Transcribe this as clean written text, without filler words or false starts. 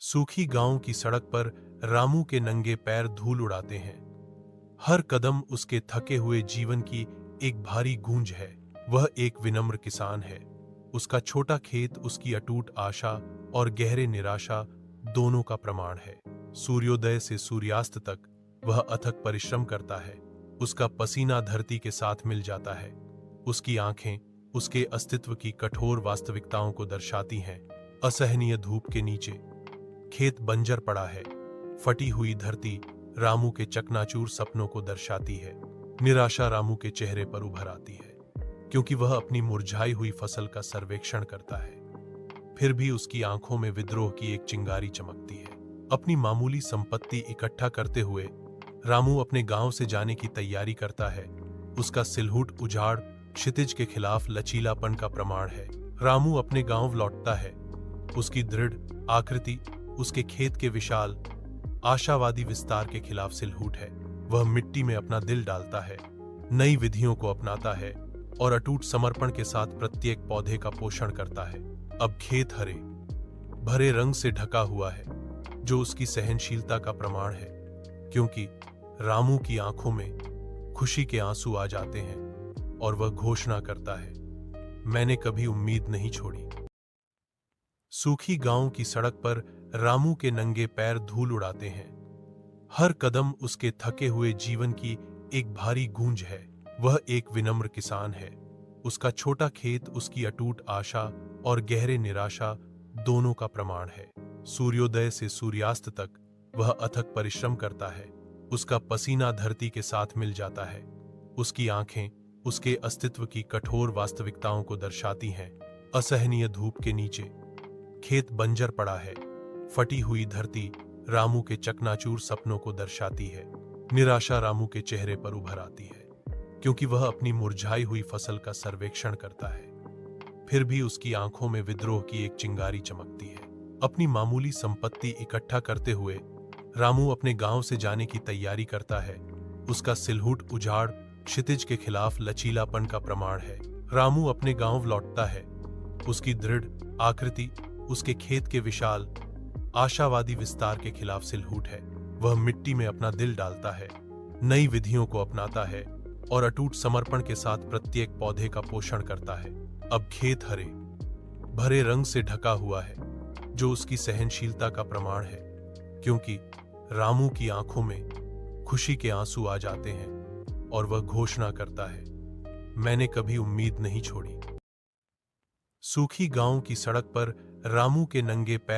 सूखी गांव की सड़क पर रामू के नंगे पैर धूल उड़ाते हैं। हर कदम उसके थके हुए जीवन की एक भारी गूंज है। वह एक विनम्र किसान है। उसका छोटा खेत उसकी अटूट आशा और गहरे निराशा दोनों का प्रमाण है। सूर्योदय से सूर्यास्त तक वह अथक परिश्रम करता है। उसका पसीना धरती के साथ मिल जाता है। उसकी आंखें उसके अस्तित्व की कठोर वास्तविकताओं को दर्शाती हैं। असहनीय धूप के नीचे खेत बंजर पड़ा है। फटी हुई धरती रामू के चकनाचूर सपनों को दर्शाती है। निराशा रामू के चेहरे पर उभर आती है, क्योंकि वह अपनी मुरझाई हुई फसल का सर्वेक्षण करता है। फिर भी उसकी आंखों में विद्रोह की एक चिंगारी चमकती है। अपनी मामूली संपत्ति इकट्ठा करते हुए रामू अपने गांव से जाने की तैयारी करता है। उसका सिलहुट उजाड़ क्षितिज के खिलाफ लचीलापन का प्रमाण है। रामू अपने गांव लौटता है। उसकी दृढ़ आकृति उसके खेत के विशाल आशावादी विस्तार के खिलाफ सिलहुट है। वह मिट्टी में अपना दिल डालता है, नई विधियों को अपनाता है और अटूट समर्पण के साथ प्रत्येक पौधे का पोषण करता है। अब खेत हरे भरे रंग से ढका हुआ है, जो उसकी सहनशीलता का प्रमाण है, क्योंकि रामू की आंखों में खुशी के आंसू आ जाते हैं और वह घोषणा करता है, मैंने कभी उम्मीद नहीं छोड़ी। सूखी गांव की सड़क पर रामू के नंगे पैर धूल उड़ाते हैं। हर कदम उसके थके हुए जीवन की एक भारी गूंज है। वह एक विनम्र किसान है। उसका छोटा खेत उसकी अटूट आशा और गहरे निराशा दोनों का प्रमाण है। सूर्योदय से सूर्यास्त तक वह अथक परिश्रम करता है। उसका पसीना धरती के साथ मिल जाता है। उसकी आंखें उसके अस्तित्व की कठोर वास्तविकताओं को दर्शाती हैं। असहनीय धूप के नीचे खेत बंजर पड़ा है। फटी हुई धरती रामू के चकनाचूर सपनों को दर्शाती है। निराशा रामू के चेहरे पर उभर आती है, क्योंकि वह अपनी मुरझाई हुई फसल का सर्वेक्षण करता है। फिर भी उसकी आंखों में विद्रोह की एक चिंगारी चमकती है। अपनी मामूली संपत्ति इकट्ठा करते हुए रामू अपने गांव से जाने की तैयारी करता है। उसका सिलहुट उजाड़ क्षितिज के खिलाफ लचीलापन का प्रमाण है। रामू अपने गांव लौटता है। उसकी दृढ़ आकृति उसके खेत के विशाल आशावादी विस्तार के खिलाफ सिलहुट है। वह मिट्टी में अपना दिल डालता है, नई विधियों को अपनाता है और अटूट समर्पण के साथ प्रत्येक पौधे का पोषण करता है। अब खेत हरे भरे रंग से ढका हुआ है, जो उसकी सहनशीलता का प्रमाण है, क्योंकि रामू की आंखों में खुशी के आंसू आ जाते हैं और वह घोषणा करता है, मैंने कभी उम्मीद नहीं छोड़ी। सूखी गांव की सड़क पर रामू के नंगे पैर